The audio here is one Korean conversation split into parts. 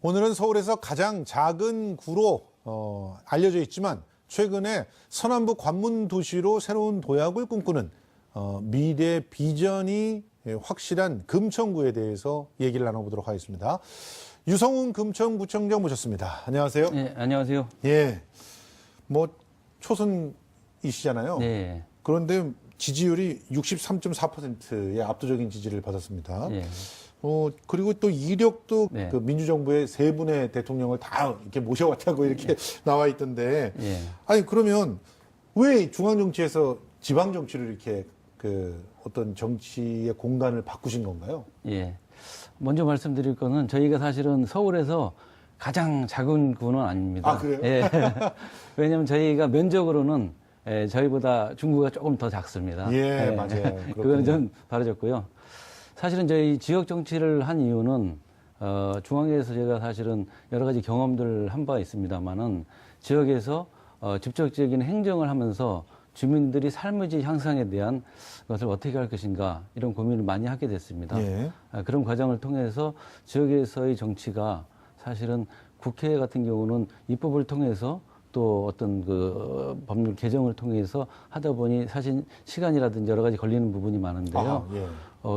오늘은 서울에서 가장 작은 구로 알려져 있지만 최근에 서남부 관문 도시로 새로운 도약을 꿈꾸는 미래 비전이 확실한 금천구에 대해서 얘기를 나눠보도록 하겠습니다. 유성훈 금천구청장 모셨습니다. 안녕하세요. 네, 안녕하세요. 예, 뭐 초선이시잖아요. 네. 그런데 지지율이 63.4%의 압도적인 지지를 받았습니다. 네. 그리고 또 이력도 네. 그 민주정부의 세 분의 대통령을 다 이렇게 모셔왔다고 이렇게 나와 있던데. 네. 아니, 그러면 왜 중앙정치에서 지방정치를 이렇게 그 어떤 정치의 공간을 바꾸신 건가요? 예. 먼저 말씀드릴 거는 저희가 사실은 서울에서 가장 작은 구는 아닙니다. 아, 그래요? 예. 왜냐하면 저희가 면적으로는 저희보다 중구가 조금 더 작습니다. 예, 맞아요. 그거는 좀 바로졌고요. 사실은 저희 지역 정치를 한 이유는 중앙에서 제가 사실은 여러 가지 경험들을 한 바 있습니다만은 지역에서 직접적인 행정을 하면서 주민들이 삶의 질 향상에 대한 것을 어떻게 할 것인가 이런 고민을 많이 하게 됐습니다. 예. 그런 과정을 통해서 지역에서의 정치가 사실은 국회 같은 경우는 입법을 통해서 또 어떤 그 법률 개정을 통해서 하다 보니 사실 시간이라든지 여러 가지 걸리는 부분이 많은데요. 아, 예.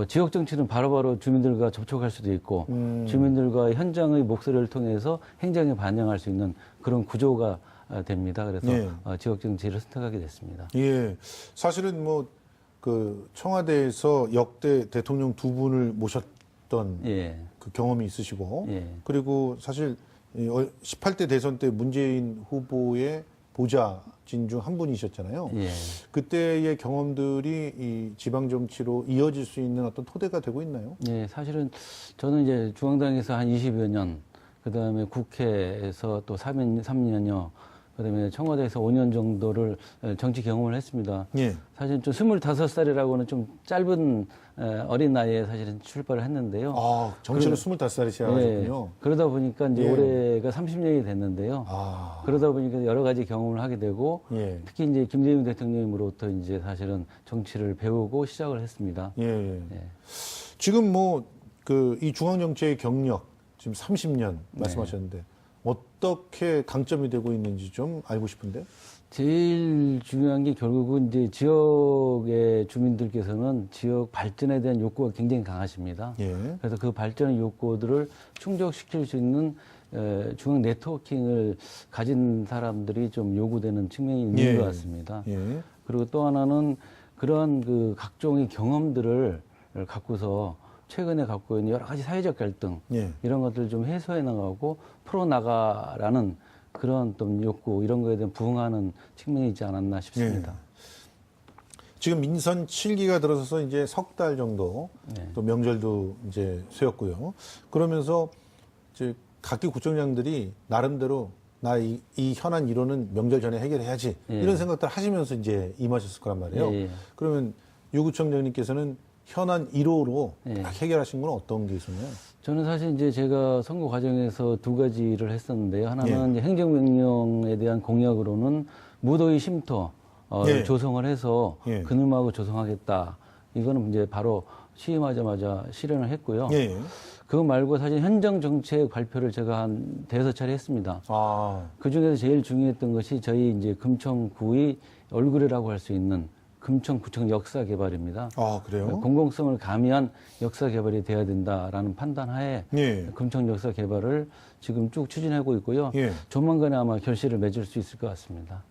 지역 정치는 바로바로 주민들과 접촉할 수도 있고 주민들과 현장의 목소리를 통해서 행정에 반영할 수 있는 그런 구조가 됩니다. 그래서 예. 지역 정치를 선택하게 됐습니다. 예. 사실은 뭐 그 청와대에서 역대 대통령 두 분을 모셨던 예. 그 경험이 있으시고 예. 그리고 사실 18대 대선 때 문재인 후보의 보좌진 중 한 분이셨잖아요. 예. 그때의 경험들이 이 지방 정치로 이어질 수 있는 어떤 토대가 되고 있나요? 예, 사실은 저는 이제 중앙당에서 한 20여 년, 그 다음에 국회에서 또 3년여, 그 다음에 청와대에서 5년 정도를 정치 경험을 했습니다. 예. 사실 좀 25살이라고는 좀 짧은 어린 나이에 사실은 출발을 했는데요. 아, 정치를 25살에 시작하셨군요. 그러다 보니까 이제 예. 올해가 30년이 됐는데요. 아. 그러다 보니까 여러 가지 경험을 하게 되고 예. 특히 이제 김대중 대통령으로부터 이제 사실은 정치를 배우고 시작을 했습니다. 예. 예. 지금 뭐 그 이 중앙 정치의 경력 지금 30년 말씀하셨는데 어떻게 강점이 되고 있는지 좀 알고 싶은데. 제일 중요한 게 결국은 이제 지역의 주민들께서는 지역 발전에 대한 욕구가 굉장히 강하십니다. 예. 그래서 그 발전의 욕구들을 충족시킬 수 있는 중앙 네트워킹을 가진 사람들이 좀 요구되는 측면이 있는 예. 것 같습니다. 예. 그리고 또 하나는 그러한 그 각종의 경험들을 갖고서 최근에 갖고 있는 여러 가지 사회적 갈등 예. 이런 것들을 좀 해소해 나가고 풀어 나가라는 그런 또 욕구 이런 거에 대한 부응하는 측면이 있지 않았나 싶습니다. 예. 지금 민선 7기가 들어서서 이제 석 달 정도 네. 또 명절도 이제 쇠었고요. 그러면서 이제 각기 구청장들이 나름대로 나 이 현안 일호는 명절 전에 해결해야지 예. 이런 생각들 하시면서 이제 임하셨을 거란 말이에요. 예. 그러면 유 구청장님께서는 현안 1호로 예. 딱 해결하신 건 어떤 게 있었나요? 저는 사실 이제 제가 선거 과정에서 두 가지를 했었는데요. 하나는 예. 이제 행정명령에 대한 공약으로는 무더위 쉼터 예. 조성을 해서 예. 그늘막을 조성하겠다. 이거는 이제 바로 취임하자마자 실현을 했고요. 예. 그거 말고 사실 현장 정책 발표를 제가 한 대여섯 차례 했습니다. 아, 그 중에서 제일 중요했던 것이 저희 이제 금천구의 얼굴이라고 할 수 있는 금천구청 역사 개발입니다. 아 그래요? 공공성을 가미한 역사 개발이 돼야 된다라는 판단하에 예. 금천 역사 개발을 지금 쭉 추진하고 있고요. 예. 조만간에 아마 결실을 맺을 수 있을 것 같습니다.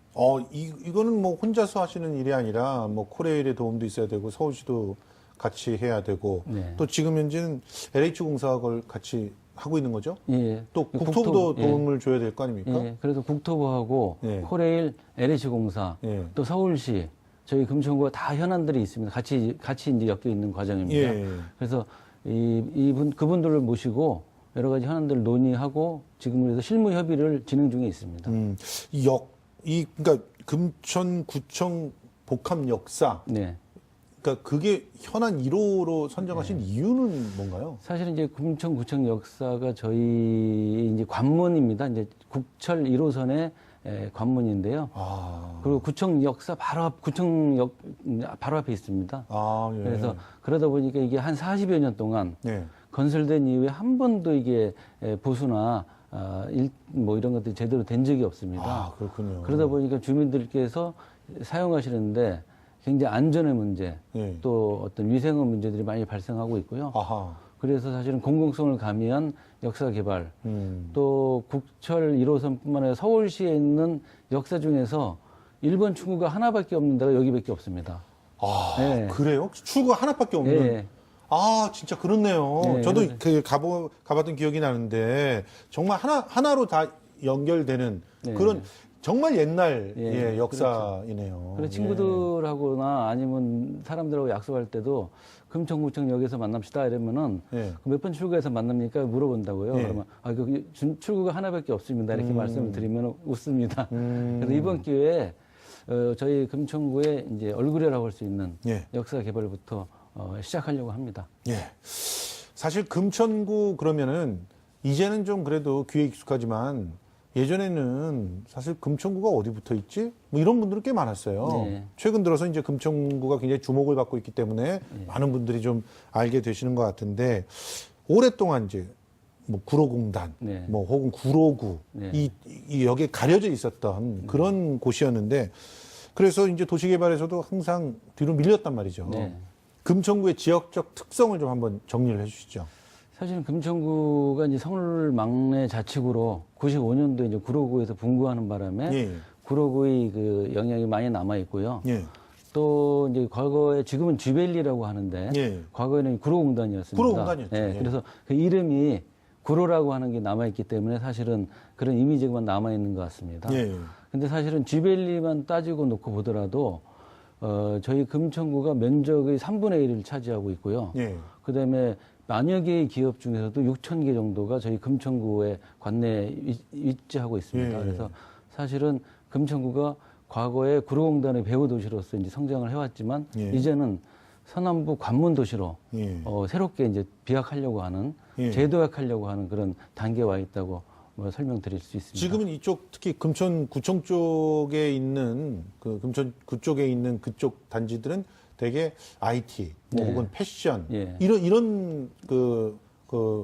이거는 뭐 혼자서 하시는 일이 아니라 뭐 코레일의 도움도 있어야 되고 서울시도 같이 해야 되고 네. 또 지금 현재는 LH공사가 그걸 같이 하고 있는 거죠? 예. 또 국토부도 예. 도움을 줘야 될 거 아닙니까? 예. 그래서 국토부하고 예. 코레일, LH공사, 예. 또 서울시, 저희 금천구가 다 현안들이 있습니다. 같이 이제 엮여 있는 과정입니다. 예. 그래서 그분들을 모시고 여러 가지 현안들을 논의하고 지금 그래서 실무 협의를 진행 중에 있습니다. 그러니까 금천구청 복합 역사. 네. 그러니까 그게 현안 1호로 선정하신 이유는 뭔가요? 사실은 이제 금천구청 역사가 저희 이제 관문입니다. 이제 국철 1호선의 관문인데요. 아. 그리고 구청 역사 구청역 바로 앞에 있습니다. 아, 예. 그래서 그러다 보니까 이게 한 40여 년 동안 네. 건설된 이후에 한 번도 이게 보수나 뭐 이런 것들이 제대로 된 적이 없습니다. 아, 그렇군요. 그러다 보니까 주민들께서 사용하시는데 굉장히 안전의 문제, 예. 또 어떤 위생의 문제들이 많이 발생하고 있고요. 아하. 그래서 사실은 공공성을 가미한 역사 개발, 또 국철 1호선뿐만 아니라 서울시에 있는 역사 중에서 일본 출구가 하나밖에 없는 데가 여기밖에 없습니다. 아, 예. 그래요? 출구가 하나밖에 없는. 예. 아, 진짜 그렇네요. 예, 저도 그래서- 가봤던 기억이 나는데, 정말 하나로 다 연결되는 예. 그런 정말 옛날 예, 예, 역사이네요. 그래서 친구들하고나 아니면 사람들하고 약속할 때도 금천구청역에서 만납시다 이러면은 예. 몇 번 출구에서 만납니까? 물어본다고요. 예. 그러면 출구가 하나밖에 없습니다. 이렇게 말씀을 드리면 웃습니다. 그래서 이번 기회에 저희 금천구의 이제 얼굴이라고 할 수 있는 예. 역사 개발부터 시작하려고 합니다. 예. 사실 금천구 그러면은 이제는 좀 그래도 귀에 익숙하지만 예전에는 사실 금천구가 어디 붙어 있지? 뭐 이런 분들은 꽤 많았어요. 네. 최근 들어서 이제 금천구가 굉장히 주목을 받고 있기 때문에 많은 분들이 좀 알게 되시는 것 같은데 오랫동안 이제 뭐 구로공단, 네. 뭐 혹은 구로구 네. 이 여기에 가려져 있었던 그런 곳이었는데 그래서 이제 도시개발에서도 항상 뒤로 밀렸단 말이죠. 네. 금천구의 지역적 특성을 좀 한번 정리를 해주시죠. 사실은 금천구가 이제 서울 막내 자치구로 95년도에 이제 구로구에서 분구하는 바람에 예. 구로구의 그 영향이 많이 남아 있고요. 예. 또 이제 과거에 지금은 쥐벨리라고 하는데 예. 과거에는 구로공단이었습니다. 구로공단이었죠. 예, 예. 그래서 그 이름이 구로라고 하는 게 남아 있기 때문에 사실은 그런 이미지만 남아 있는 것 같습니다. 예. 근데 사실은 쥐벨리만 따지고 놓고 보더라도 저희 금천구가 면적의 3분의 1을 차지하고 있고요. 예. 그다음에 만여 개의 기업 중에서도 6천 개 정도가 저희 금천구의 관내에 위치하고 있습니다. 예. 그래서 사실은 금천구가 과거에 구로공단의 배후 도시로서 이제 성장을 해왔지만 예. 이제는 서남부 관문 도시로 예. 새롭게 이제 비약하려고 하는 예. 재도약하려고 하는 그런 단계에 와 있다고 설명드릴 수 있습니다. 지금은 이쪽 특히 금천구청 쪽에 있는 그 금천구 쪽에 있는 그쪽 단지들은 되게 IT, 뭐 네. 혹은 패션 예. 이런 그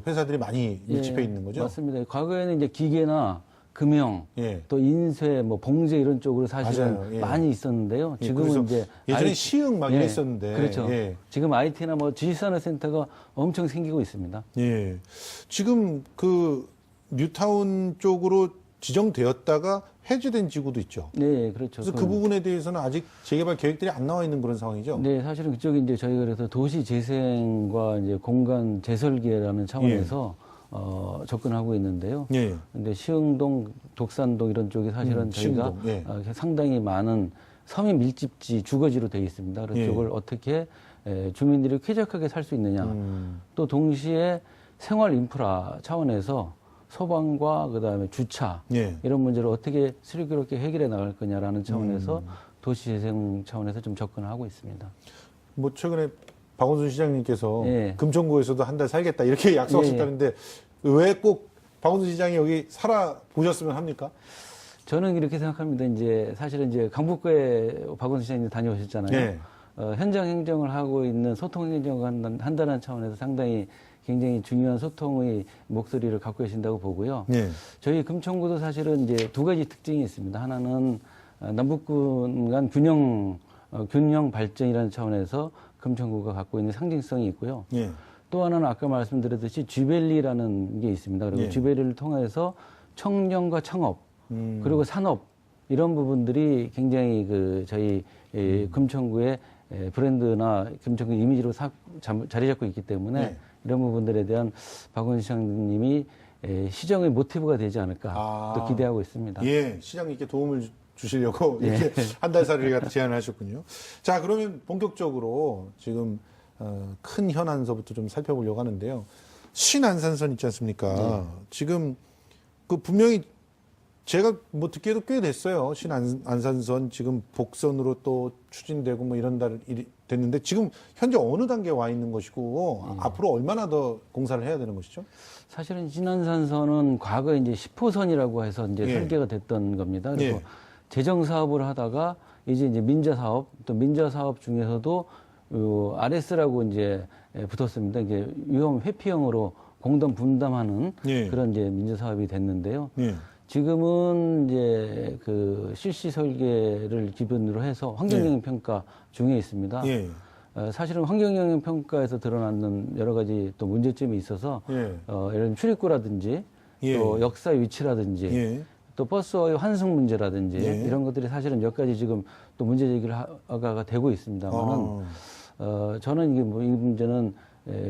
회사들이 많이 밀집해 예, 있는 거죠. 맞습니다. 과거에는 이제 기계나 금형, 예. 또 인쇄, 뭐 봉제 이런 쪽으로 사실은 맞아요. 예. 많이 있었는데요. 예, 지금은 그래서 이제 예전에 시흥 막 이랬었는데. 그렇죠. 예. 지금 IT나 뭐 지식산업센터가 엄청 생기고 있습니다. 예. 지금 그 뉴타운 쪽으로 지정되었다가 해제된 지구도 있죠. 네, 그렇죠. 그래서 그 부분에 대해서는 아직 재개발 계획들이 안 나와 있는 그런 상황이죠. 네, 사실은 그쪽이 이제 저희가 그래서 도시 재생과 이제 공간 재설계라는 차원에서 접근하고 있는데요. 예. 근데 시흥동, 독산동 이런 쪽이 사실은 저희가 시흥동, 예. 상당히 많은 서민 밀집지 주거지로 되어 있습니다. 그래서 예. 이걸 어떻게 주민들이 쾌적하게 살 수 있느냐. 또 동시에 생활 인프라 차원에서 소방과 그다음에 주차 예. 이런 문제를 어떻게 슬기롭게 해결해 나갈 거냐라는 차원에서 도시재생 차원에서 좀 접근을 하고 있습니다. 뭐 최근에 박원순 시장님께서 예. 금천구에서도 한 달 살겠다 이렇게 약속하셨다는데 왜 꼭 박원순 시장이 여기 살아 보셨으면 합니까? 저는 이렇게 생각합니다. 이제 사실은 이제 강북구에 박원순 시장님 다녀오셨잖아요. 예. 현장 행정을 하고 있는 소통 행정을 한다는 차원에서 상당히 굉장히 중요한 소통의 목소리를 갖고 계신다고 보고요. 예. 저희 금천구도 사실은 이제 두 가지 특징이 있습니다. 하나는 남북군 간 균형 발전이라는 차원에서 금천구가 갖고 있는 상징성이 있고요. 예. 또 하나는 아까 말씀드렸듯이 쥐벨리라는 게 있습니다. 그리고 예. 쥐벨리를 통해서 청년과 창업 그리고 산업 이런 부분들이 굉장히 그 저희 금천구의 브랜드나 금천구 이미지로 자리 잡고 있기 때문에 네. 이런 부분들에 대한 박원순 시장님이 시정의 모티브가 되지 않을까 또 기대하고 있습니다. 예, 시장님께 도움을 주시려고 예. 이렇게 한 달 살이를 제안을 하셨군요. 자, 그러면 본격적으로 지금 큰 현안서부터 좀 살펴보려고 하는데요. 신안산선 있지 않습니까? 지금 그 분명히 제가 뭐 듣기에도 꽤 됐어요. 신안산선 지금 복선으로 또 추진되고 뭐 이런 달 일이 됐는데 지금 현재 어느 단계에 와 있는 것이고 앞으로 얼마나 더 공사를 해야 되는 것이죠? 사실은 신안산선은 과거에 이제 10호선이라고 해서 이제 예. 설계가 됐던 겁니다. 그래서 예. 재정 사업을 하다가 이제 민자 사업 또 민자 사업 중에서도 RS라고 이제 붙었습니다. 이게 위험 회피형으로 공동 분담하는 예. 그런 이제 민주 사업이 됐는데요. 예. 지금은 이제 그 실시 설계를 기본으로 해서 환경영향 평가 중에 있습니다. 예. 사실은 환경영향 평가에서 드러나는 여러 가지 또 문제점이 있어서 예. 예를 들면 출입구라든지 예. 또 역사 위치라든지 예. 또 버스와의 환승 문제라든지 예. 이런 것들이 사실은 몇 가지 지금 또 문제 제기가 되고 있습니다만은 저는 이게 뭐 이 문제는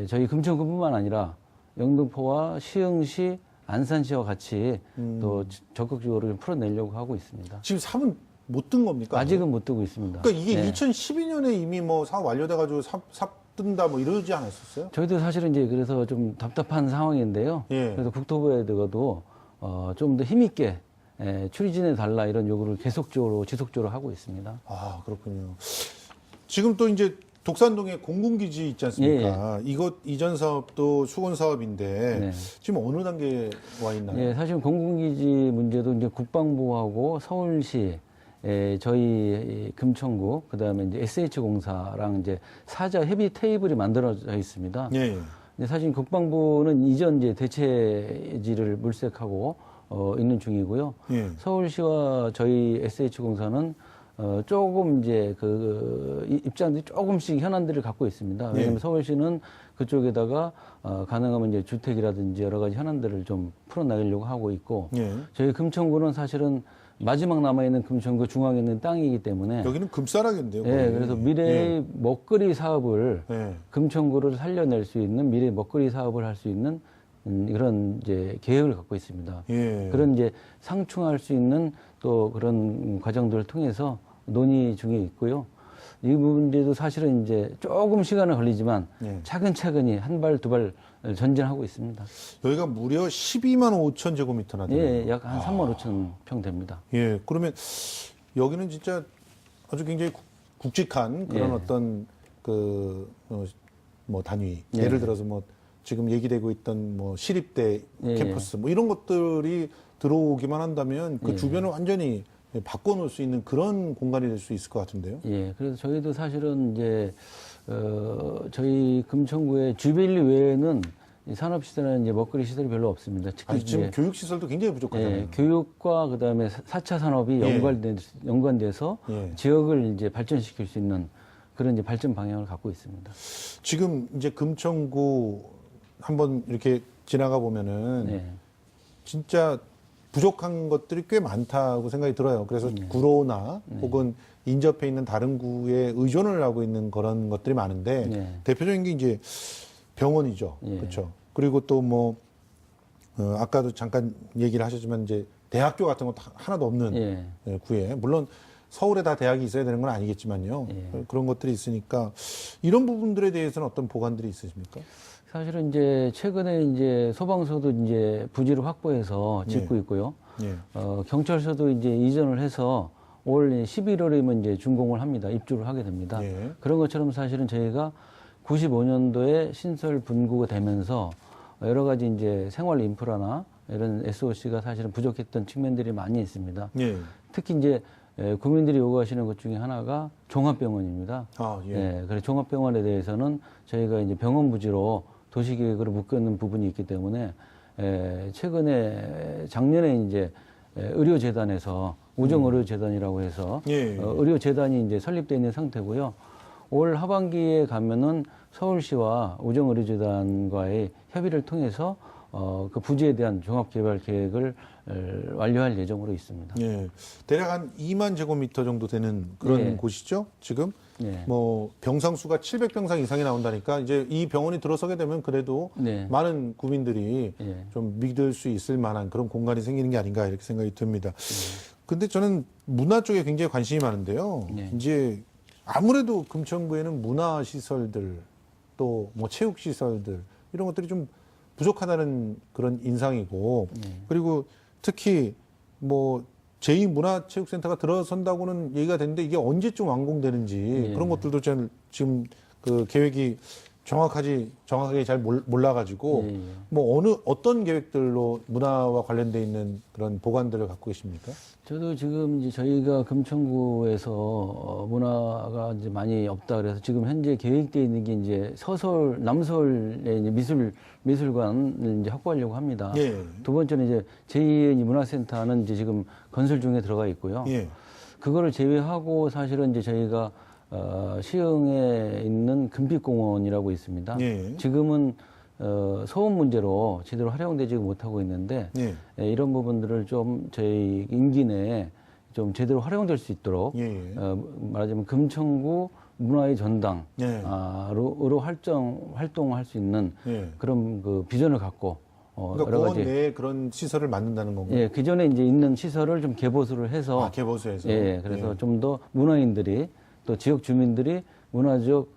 저희 금천구뿐만 아니라 영등포와 시흥시, 안산시와 같이 또 적극적으로 좀 풀어내려고 하고 있습니다. 지금 사업은 못 뜬 겁니까? 아직은 못 뜨고 있습니다. 그러니까 이게 네. 2012년에 이미 뭐 사업 완료돼가지고 삽 뜬다 뭐 이러지 않았었어요? 저희도 사실은 이제 그래서 좀 답답한 상황인데요. 예. 그래서 국토부에다가도 좀 더 힘있게 추진해 달라 이런 요구를 계속적으로 지속적으로 하고 있습니다. 아, 그렇군요. 지금 또 이제 독산동에 공군기지 있지 않습니까? 이것 이전 사업도 수건 사업인데 네. 지금 어느 단계에 와 있나요? 예, 사실 공군기지 문제도 이제 국방부하고 서울시, 저희 금천구, 그 다음에 이제 SH공사랑 이제 사자 협의 테이블이 만들어져 있습니다. 예. 근데 사실 국방부는 이전 이제 대체지를 물색하고 있는 중이고요. 예. 서울시와 저희 SH공사는 조금 이제 입장들이 조금씩 현안들을 갖고 있습니다. 왜냐하면 예. 서울시는 그쪽에다가 가능하면 이제 주택이라든지 여러 가지 현안들을 좀 풀어나가려고 하고 있고 예. 저희 금천구는 사실은 마지막 남아있는 금천구 중앙에 있는 땅이기 때문에 여기는 금싸라기인데요. 예, 그래서 미래의 먹거리 사업을 예. 금천구를 살려낼 수 있는 미래 먹거리 사업을 할 수 있는 그런 이제 계획을 갖고 있습니다. 예. 그런 이제 상충할 수 있는 또 그런 과정들을 통해서 논의 중에 있고요. 이 문제도 사실은 이제 조금 시간은 걸리지만 예. 차근차근히 한 발 두 발 전진하고 있습니다. 여기가 무려 12만 5천 제곱미터나 되네요. 예, 약 한 3만 5천 평 됩니다. 예, 그러면 여기는 진짜 아주 굉장히 굵직한 그런 예. 어떤 뭐 단위. 예. 예를 들어서 뭐 지금 얘기되고 있던 뭐 시립대 예. 캠퍼스 뭐 이런 것들이 들어오기만 한다면 그 예. 주변을 완전히 바꿔놓을 수 있는 그런 공간이 될 수 있을 것 같은데요. 예, 그래서 저희도 사실은 이제 저희 금천구의 주빌리 외에는 이 산업시설이나 이제 먹거리 시설이 별로 없습니다. 특히 아니, 지금 이제 교육시설도 굉장히 부족하잖아요. 예, 교육과 그다음에 4차 산업이 예. 연관돼서 예. 지역을 이제 발전시킬 수 있는 그런 이제 발전 방향을 갖고 있습니다. 지금 이제 금천구 한번 이렇게 지나가 보면은 네. 진짜 부족한 것들이 꽤 많다고 생각이 들어요. 그래서 네. 구로나 혹은 인접해 있는 다른 구에 의존을 하고 있는 그런 것들이 많은데 네. 대표적인 게 이제 병원이죠. 예. 그렇죠. 그리고 또 뭐 아까도 잠깐 얘기를 하셨지만 이제 대학교 같은 것도 하나도 없는 예. 구에 물론 서울에 다 대학이 있어야 되는 건 아니겠지만요. 예. 그런 것들이 있으니까 이런 부분들에 대해서는 어떤 보관들이 있으십니까? 사실은 이제 최근에 이제 소방서도 이제 부지를 확보해서 짓고 있고요. 예. 경찰서도 이제 이전을 해서 올 11월이면 이제 준공을 합니다. 입주를 하게 됩니다. 예. 그런 것처럼 사실은 저희가 95년도에 신설 분구가 되면서 여러 가지 이제 생활 인프라나 이런 SOC가 사실은 부족했던 측면들이 많이 있습니다. 예. 특히 이제 국민들이 요구하시는 것 중에 하나가 종합병원입니다. 아, 예. 예, 그래서 종합병원에 대해서는 저희가 이제 병원 부지로 도시계획으로 묶여있는 부분이 있기 때문에 최근에 작년에 이제 의료재단에서 우정의료재단이라고 해서 예. 의료재단이 이제 설립되어 있는 상태고요. 올 하반기에 가면은 서울시와 우정의료재단과의 협의를 통해서 그 부지에 대한 종합개발 계획을 완료할 예정으로 있습니다. 예. 대략 한 2만 제곱미터 정도 되는 그런 예. 곳이죠. 지금 네. 뭐 병상 수가 700병상 이상이 나온다니까 이제 이 병원이 들어서게 되면 그래도 네. 많은 구민들이 예. 좀 믿을 수 있을 만한 그런 공간이 생기는 게 아닌가 이렇게 생각이 듭니다. 근데 저는 문화 쪽에 굉장히 관심이 많은데요. 네. 이제 아무래도 금천구에는 문화 시설들 또 뭐 체육 시설들 이런 것들이 좀 부족하다는 그런 인상이고 그리고 특히 뭐 제2문화체육센터가 들어선다고는 얘기가 됐는데 이게 언제쯤 완공되는지 예. 그런 것들도 저는 지금 그 계획이 정확하게 잘 몰라가지고 예, 예. 뭐 어떤 계획들로 문화와 관련돼 있는 그런 보관들을 갖고 계십니까? 저도 지금 이제 저희가 금천구에서 문화가 이제 많이 없다 그래서 지금 현재 계획되어 있는 게 이제 남서울의 이제 미술관을 이제 확보하려고 합니다. 예. 두 번째는 이제 제2의 문화센터는 이제 지금 건설 중에 들어가 있고요. 예. 그거를 제외하고 사실은 이제 저희가 시흥에 있는 금빛공원이라고 있습니다. 예. 지금은 소음 문제로 제대로 활용되지 못하고 있는데 예. 이런 부분들을 좀 저희 임기 내에 좀 제대로 활용될 수 있도록 예. 말하자면 금천구 문화의 전당으로 예. 활동할 수 있는 예. 그런 그 비전을 갖고 그러니까 여러 공원 가지 내에 그런 시설을 만든다는 건가요? 예, 기존에 이제 있는 시설을 좀 개보수를 해서 개보수해서. 예, 그래서 좀 더 문화인들이 또 지역 주민들이 문화적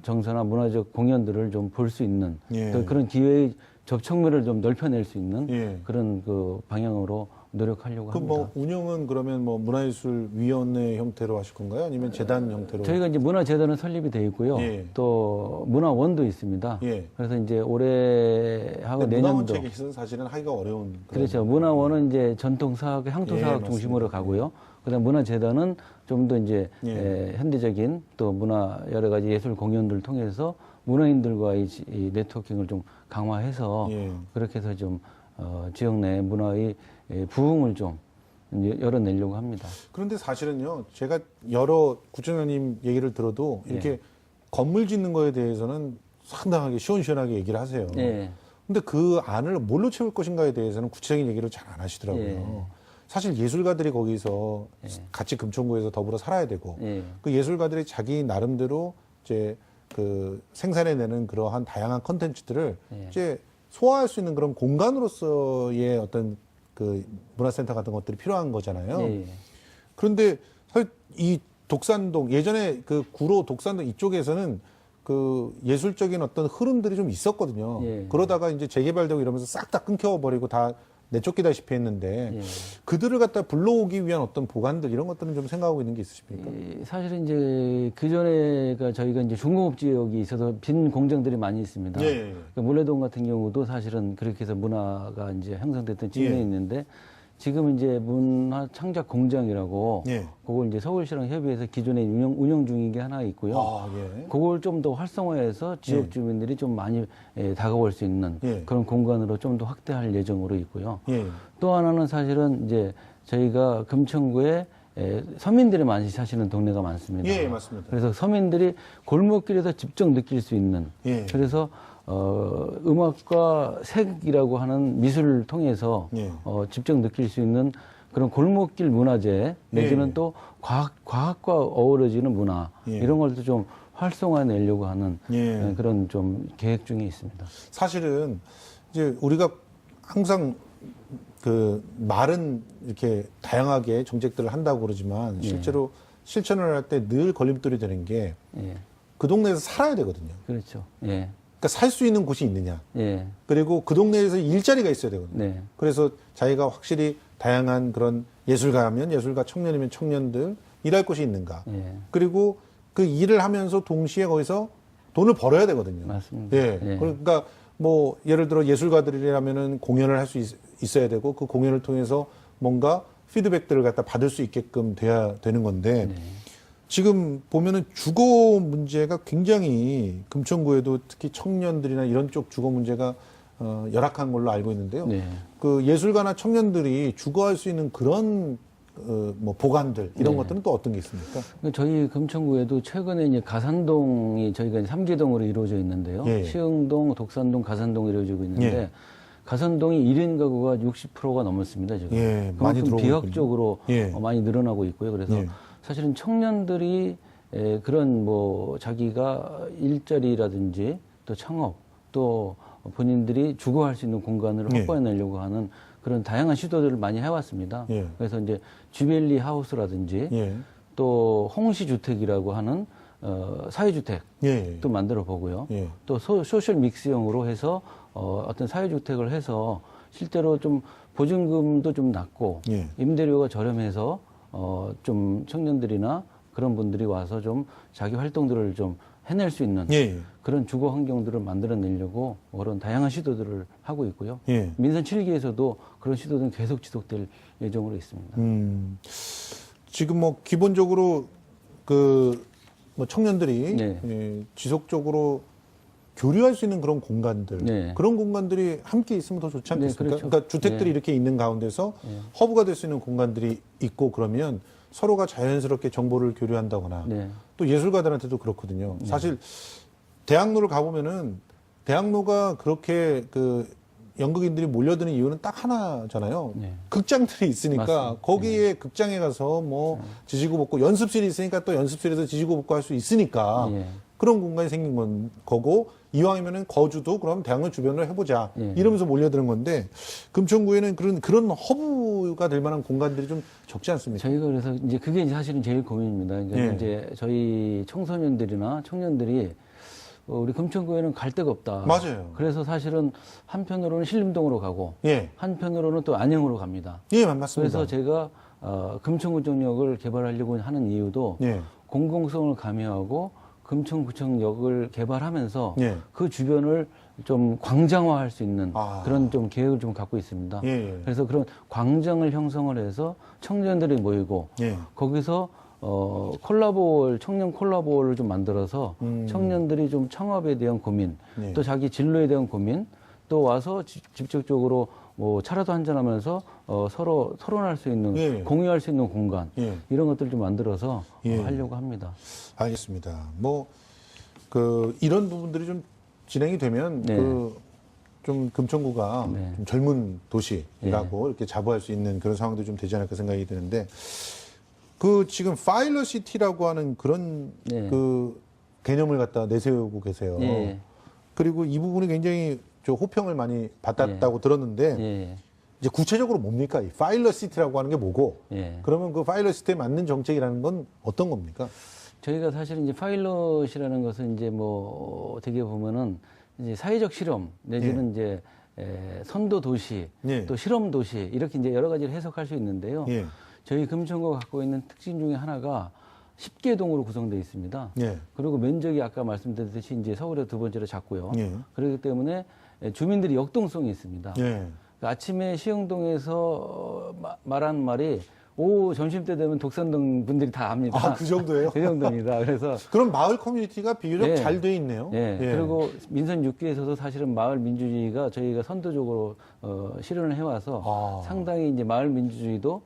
정서나 문화적 공연들을 좀 볼 수 있는 예. 또 그런 기회의 접촉면을 좀 넓혀낼 수 있는 예. 그런 그 방향으로 노력하려고 합니다. 뭐 운영은 그러면 뭐 문화예술위원회 형태로 하실 건가요? 아니면 재단 형태로? 저희가 이제 문화재단은 설립이 되어 있고요. 예. 또 문화원도 있습니다. 예. 그래서 이제 올해하고 근데 문화원 내년도 체계에서는 사실은 하기가 어려운. 그렇죠. 문화원은 이제 전통사학, 향토사학 예, 중심으로 맞습니다. 가고요. 그다음 문화재단은 좀 더 이제 예. 현대적인 또 문화 여러 가지 예술 공연들을 통해서 문화인들과의 이 네트워킹을 좀 강화해서 예. 그렇게 해서 좀 지역 내 문화의 부흥을 좀 열어내려고 합니다. 그런데 사실은요, 제가 여러 구청장님 얘기를 들어도 이렇게 건물 짓는 거에 대해서는 상당하게 시원시원하게 얘기를 하세요. 예. 근데 그 안을 뭘로 채울 것인가에 대해서는 구체적인 얘기를 잘 안 하시더라고요. 예. 사실 예술가들이 거기서 같이 금천구에서 더불어 살아야 되고 예. 그 예술가들이 자기 나름대로 이제 그 생산해내는 그러한 다양한 컨텐츠들을 이제 소화할 수 있는 그런 공간으로서의 어떤 그 문화센터 같은 것들이 필요한 거잖아요. 예. 그런데 사실 이 독산동 예전에 그 구로 독산동 이쪽에서는 그 예술적인 어떤 흐름들이 좀 있었거든요. 예. 그러다가 이제 재개발되고 이러면서 싹 다 끊겨버리고 다 내쫓기다시피 했는데 예. 그들을 갖다 불러오기 위한 어떤 보관들 이런 것들은 좀 생각하고 있는 게 있으십니까? 사실은 이제 그 전에가 저희가 이제 중공업 지역이 있어서 빈 공장들이 많이 있습니다. 예. 그러니까 물레동 같은 경우도 사실은 그렇게 해서 문화가 이제 형성됐던 측면이 예. 있는데 지금 이제 문화 창작 공장이라고 예. 그걸 이제 서울시랑 협의해서 기존에 운영 중인 게 하나 있고요. 아, 예. 그걸 좀 더 활성화해서 지역 예. 주민들이 좀 많이 다가올 수 있는 예. 그런 공간으로 좀 더 확대할 예정으로 있고요. 예. 또 하나는 사실은 이제 저희가 금천구에 서민들이 많이 사시는 동네가 많습니다. 예, 맞습니다. 그래서 서민들이 골목길에서 직접 느낄 수 있는 예. 그래서 음악과 색이라고 하는 미술을 통해서 예. 직접 느낄 수 있는 그런 골목길 문화재 내지는 예. 또 과학과 어우러지는 문화 예. 이런 것도 좀 활성화내려고 하는 예. 그런 좀 계획 중에 있습니다. 사실은 이제 우리가 항상 그 말은 이렇게 다양하게 정책들을 한다고 그러지만 실제로 실천을 할 때 늘 걸림돌이 되는 게 그 예, 동네에서 살아야 되거든요. 그렇죠. 예, 그러니까 살 수 있는 곳이 있느냐. 예, 그리고 그 동네에서 일자리가 있어야 되거든요. 네, 그래서 자기가 확실히 다양한 그런 예술가라면 예술가, 청년이면 청년들 일할 곳이 있는가. 예, 그리고 그 일을 하면서 동시에 거기서 돈을 벌어야 되거든요. 맞습니다. 예. 예. 그러니까 뭐 예를 들어 예술가들이라면은 공연을 할 수 있어야 되고 그 공연을 통해서 뭔가 피드백들을 갖다 받을 수 있게끔 돼야 되는 건데 네. 지금 보면은 주거 문제가 굉장히 금천구에도 특히 청년들이나 이런 쪽 주거 문제가 열악한 걸로 알고 있는데요. 네. 그 예술가나 청년들이 주거할 수 있는 그런 뭐 보관들 이런 것들은 또 어떤 게 있습니까? 저희 금천구에도 최근에 이제 가산동이 저희가 이제 3기동으로 이루어져 있는데요. 예. 시흥동, 독산동, 가산동 이루어지고 있는데 예. 가산동이 1인 가구가 60%가 넘었습니다. 지금. 예, 많이 그만큼 들어오고 비약적으로 있군요. 예. 많이 늘어나고 있고요. 그래서 예. 사실은 청년들이 그런 뭐 자기가 일자리라든지 또 창업 또 본인들이 주거할 수 있는 공간을 예. 확보해내려고 하는 그런 다양한 시도들을 많이 해왔습니다. 예. 그래서 이제 주벨리 하우스라든지 예. 또 홍시주택이라고 하는 사회주택도 예. 만들어 보고요. 예. 또 소셜 믹스형으로 해서 어떤 사회주택을 해서 실제로 좀 보증금도 좀 낮고 예. 임대료가 저렴해서 좀 청년들이나 그런 분들이 와서 좀 자기 활동들을 좀 해낼 수 있는 예. 그런 주거 환경들을 만들어내려고 그런 다양한 시도들을 하고 있고요. 예. 민선 7기에서도 그런 시도들은 계속 지속될 예정으로 있습니다. 지금 뭐 기본적으로 뭐 청년들이 네. 지속적으로 교류할 수 있는 그런 공간들, 네. 그런 공간들이 함께 있으면 더 좋지 않겠습니까? 네, 그렇죠. 그러니까 주택들이 네. 이렇게 있는 가운데서 허브가 될 수 있는 공간들이 있고 그러면 서로가 자연스럽게 정보를 교류한다거나 네. 또 예술가들한테도 그렇거든요. 사실 대학로를 가보면은 대학로가 그렇게 연극인들이 몰려드는 이유는 딱 하나잖아요. 네. 극장들이 있으니까 맞습니다. 거기에 극장에 가서 뭐 지지고 볶고 연습실이 있으니까 또 연습실에서 지지고 볶고 할 수 있으니까 예. 그런 공간이 생긴 거고 이왕이면은 거주도 그럼 대학로 주변으로 해보자 예. 이러면서 몰려드는 건데 금천구에는 그런 허브가 될 만한 공간들이 좀 적지 않습니까? 저희가 그래서 이제 그게 사실은 제일 고민입니다. 그러니까 예. 이제 저희 청소년들이나 청년들이 우리 금천구에는 갈 데가 없다. 맞아요. 그래서 사실은 한편으로는 신림동으로 가고 예, 한편으로는 또 안양으로 갑니다. 예, 맞습니다. 그래서 제가 금천구청역을 개발하려고 하는 이유도 예, 공공성을 가미하고 금천구청역을 개발하면서 예. 그 주변을 좀 광장화할 수 있는 아. 그런 좀 계획을 좀 갖고 있습니다. 예, 예. 그래서 그런 광장을 형성을 해서 청년들이 모이고 예. 거기서 청년 콜라보를 좀 만들어서 청년들이 좀 창업에 대한 고민, 네. 또 자기 진로에 대한 고민, 또 와서 직접적으로 뭐 차라도 한잔하면서 서로 토론할 수 있는, 예. 공유할 수 있는 공간, 예. 이런 것들을 좀 만들어서 예. 하려고 합니다. 알겠습니다. 뭐 이런 부분들이 좀 진행이 되면 네. 좀 금천구가 네. 좀 젊은 도시라고 이렇게 자부할 수 있는 그런 상황도 좀 되지 않을까 생각이 드는데 지금 파일럿 시티라고 하는 그런 네. 개념을 갖다 내세우고 계세요. 예. 그리고 이 부분이 굉장히 호평을 많이 받았다고 들었는데 예. 이제 구체적으로 뭡니까? 이 파일럿 시티라고 하는 게 뭐고? 예. 그러면 그 파일럿 시티에 맞는 정책이라는 건 어떤 겁니까? 저희가 사실은 이제 파일럿이라는 것은 이제 뭐 어떻게 보면은 이제 사회적 실험 내지는 이제 선도 도시 예. 또 실험 도시 이렇게 이제 여러 가지를 해석할 수 있는데요. 예. 저희 금천구가 갖고 있는 특징 중에 하나가 10개 동으로 구성되어 있습니다. 예. 그리고 면적이 아까 말씀드렸듯이 이제 서울의 두 번째로 작고요. 예. 그렇기 때문에 주민들이 역동성이 있습니다. 예. 그러니까 아침에 시흥동에서 말한 말이 오후 점심때 되면 독산동 분들이 다 압니다. 아, 그 정도예요? 그 정도입니다. 그래서 그럼 마을 커뮤니티가 비교적 네. 잘 돼 있네요. 예. 예. 그리고 민선 6기에서도 사실은 마을 민주주의가 저희가 선도적으로 실현을 해와서 아. 상당히 이제 마을 민주주의도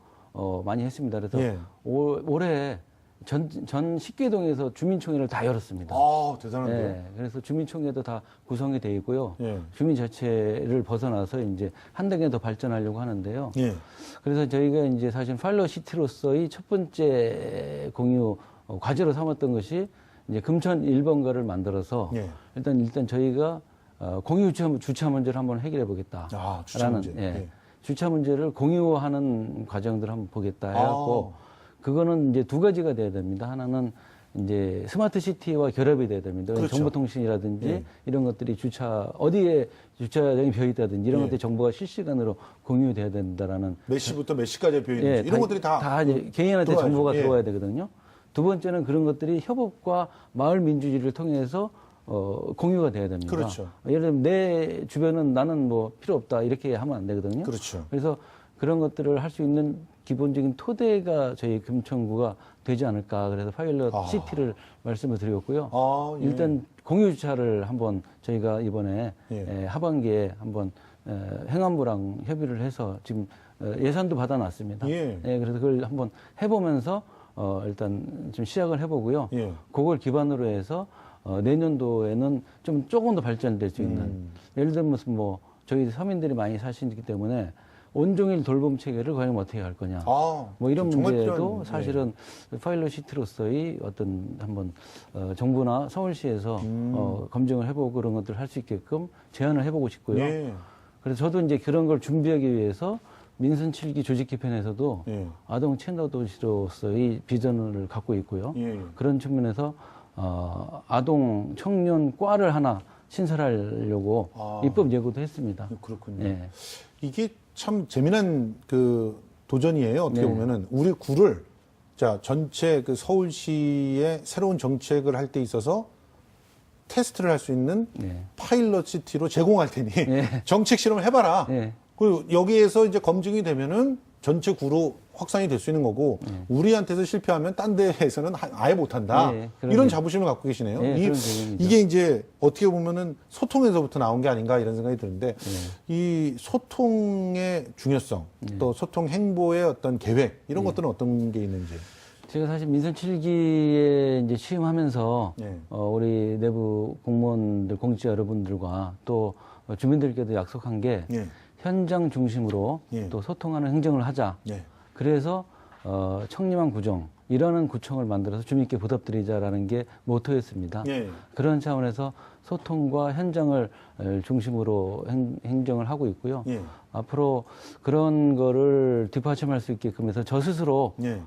많이 했습니다. 그래서 예. 올해 전 10개동에서 주민총회를 다 열었습니다. 아, 대단한데요. 예. 그래서 주민총회도 다 구성이 돼 있고요. 예. 주민 자체를 벗어나서 이제 한 단계 더 발전하려고 하는데요. 예. 그래서 저희가 이제 사실 파일럿 시티로서의 첫 번째 공유 과제로 삼았던 것이 이제 금천 1번가를 만들어서 예. 일단 저희가 공유 주차 문제를 한번 해결해 보겠다. 아, 주차 문제. 예. 예. 주차 문제를 공유하는 과정들을 한번 보겠다 해갖고 아. 그거는 이제 두 가지가 돼야 됩니다. 하나는 이제 스마트 시티와 결합이 돼야 됩니다. 그렇죠. 정보통신이라든지 예. 이런 것들이 어디에 주차장이 비어 있다든지 이런 예. 것들이 정보가 실시간으로 공유돼야 된다라는 몇 시부터 몇 시까지 비어 있는지 이런 것들이 다 이제 개인한테 들어와야죠. 정보가 예. 들어와야 되거든요. 두 번째는 그런 것들이 협업과 마을 민주주의를 통해서 공유가 돼야 됩니다. 그렇죠. 예를 들면 내 주변은 나는 뭐 필요 없다 이렇게 하면 안 되거든요. 그렇죠. 그래서 그런 것들을 할 수 있는 기본적인 토대가 저희 금천구가 되지 않을까. 그래서 파일럿 시티를 말씀을 드렸고요. 아, 예. 일단 공유 주차를 한번 저희가 이번에 예. 하반기에 한번 행안부랑 협의를 해서 지금 예산도 받아놨습니다. 예. 그래서 그걸 한번 해보면서 일단 좀 시작을 해보고요. 예. 그걸 기반으로 해서 내년도에는 조금 더 발전될 수 있는 예를 들면 뭐 저희 서민들이 많이 사시기 때문에 온종일 돌봄 체계를 과연 어떻게 할 거냐. 아, 뭐 이런 정말 문제도 필요한, 사실은 파일럿 시티로서의 어떤 한번 정부나 서울시에서 검증을 해보고 그런 것들을 할 수 있게끔 제안을 해보고 싶고요. 예. 그래서 저도 이제 그런 걸 준비하기 위해서 민선 7기 조직 개편에서도 예. 아동 친화 도시로서의 비전을 갖고 있고요. 예. 그런 측면에서 아동 청년 과를 하나 신설하려고 입법 예고도 했습니다. 그렇군요. 예. 이게 참 재미난 도전이에요. 어떻게 네. 보면은 우리 구를 전체 서울시의 새로운 정책을 할 때 있어서 테스트를 할 수 있는 예. 파일럿 시티로 제공할 테니 예. 정책 실험을 해봐라. 예. 그리고 여기에서 이제 검증이 되면은 전체 구로 확산이 될 수 있는 거고 우리한테서 실패하면 딴 데에서는 아예 못한다. 예, 이런 자부심을 갖고 계시네요. 예, 그런 개념이죠. 이게 이제 어떻게 보면은 소통에서부터 나온 게 아닌가 이런 생각이 드는데 이 소통의 중요성 또 소통 행보의 어떤 계획 이런 것들은 어떤 게 있는지. 제가 사실 민선 7기에 이제 취임하면서 예. 우리 내부 공무원들, 공직자 여러분들과 또 주민들께도 약속한 게 예. 현장 중심으로 예. 또 소통하는 행정을 하자. 예. 그래서 청림한 구청, 이러는 구청을 만들어서 주민께 보답드리자라는 게 모토였습니다. 예. 그런 차원에서 소통과 현장을 중심으로 행정을 하고 있고요. 예. 앞으로 그런 거를 뒷받침할 수 있게끔 해서 저 스스로 예.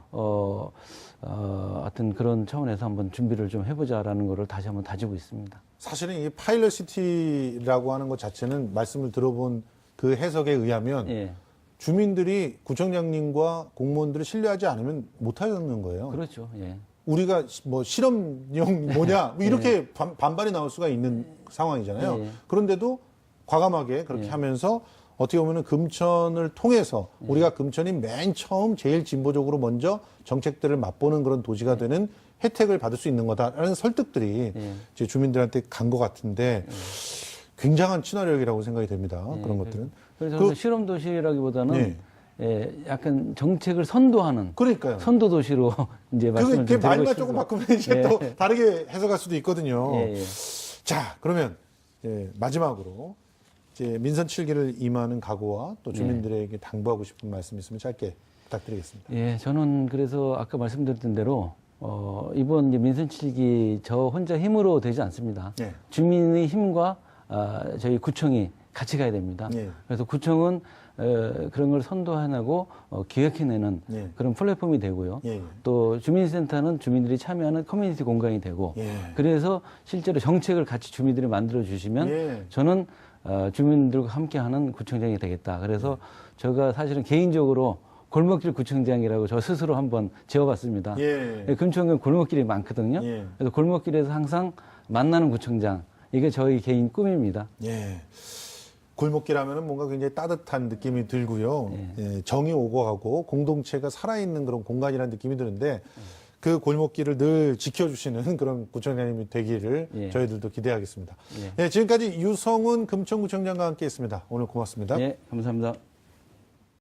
하여튼 그런 차원에서 한번 준비를 좀 해보자라는 거를 다시 한번 다지고 있습니다. 사실은 이 파일럿 시티라고 하는 것 자체는 말씀을 들어본 그 해석에 의하면 예. 주민들이 구청장님과 공무원들을 신뢰하지 않으면 못하는 거예요. 그렇죠. 예. 우리가 뭐 실험용 뭐냐 뭐 이렇게 반발이 나올 수가 있는 상황이잖아요. 예. 그런데도 과감하게 그렇게 하면서 어떻게 보면은 금천을 통해서 우리가 금천이 맨 처음 제일 진보적으로 먼저 정책들을 맛보는 그런 도시가 되는 혜택을 받을 수 있는 거다라는 설득들이 이제 주민들한테 간 것 같은데 굉장한 친화력이라고 생각이 됩니다. 그런 것들은. 그래서 실험 도시라기보다는 약간 정책을 선도하는 그러니까요. 선도 도시로 이제 말씀을 그게 좀 말만 드리고 조금 싶어서. 바꾸면 이제 또 다르게 해석할 수도 있거든요. 예, 예. 자, 그러면 마지막으로 이제 민선 7기를 임하는 각오와 또 주민들에게 당부하고 싶은 말씀 있으면 짧게 부탁드리겠습니다. 예, 저는 그래서 아까 말씀드렸던 대로 이번 이제 민선 7기 저 혼자 힘으로 되지 않습니다. 예. 주민의 힘과 저희 구청이 같이 가야 됩니다. 예. 그래서 구청은 그런 걸 선도해내고 기획해내는 예. 그런 플랫폼이 되고요. 예. 또 주민센터는 주민들이 참여하는 커뮤니티 공간이 되고 예. 그래서 실제로 정책을 같이 주민들이 만들어 주시면 예. 저는 주민들과 함께하는 구청장이 되겠다. 그래서 제가 사실은 개인적으로 골목길 구청장이라고 저 스스로 한번 지어봤습니다. 예. 금천은 골목길이 많거든요. 예. 그래서 골목길에서 항상 만나는 구청장, 이게 저희 개인 꿈입니다. 예. 골목길 하면은 뭔가 굉장히 따뜻한 느낌이 들고요. 예, 정이 오고 가고 공동체가 살아있는 그런 공간이라는 느낌이 드는데 그 골목길을 늘 지켜주시는 그런 구청장님이 되기를 예. 저희들도 기대하겠습니다. 예. 지금까지 유성훈 금천구청장과 함께 했습니다. 오늘 고맙습니다. 예, 감사합니다.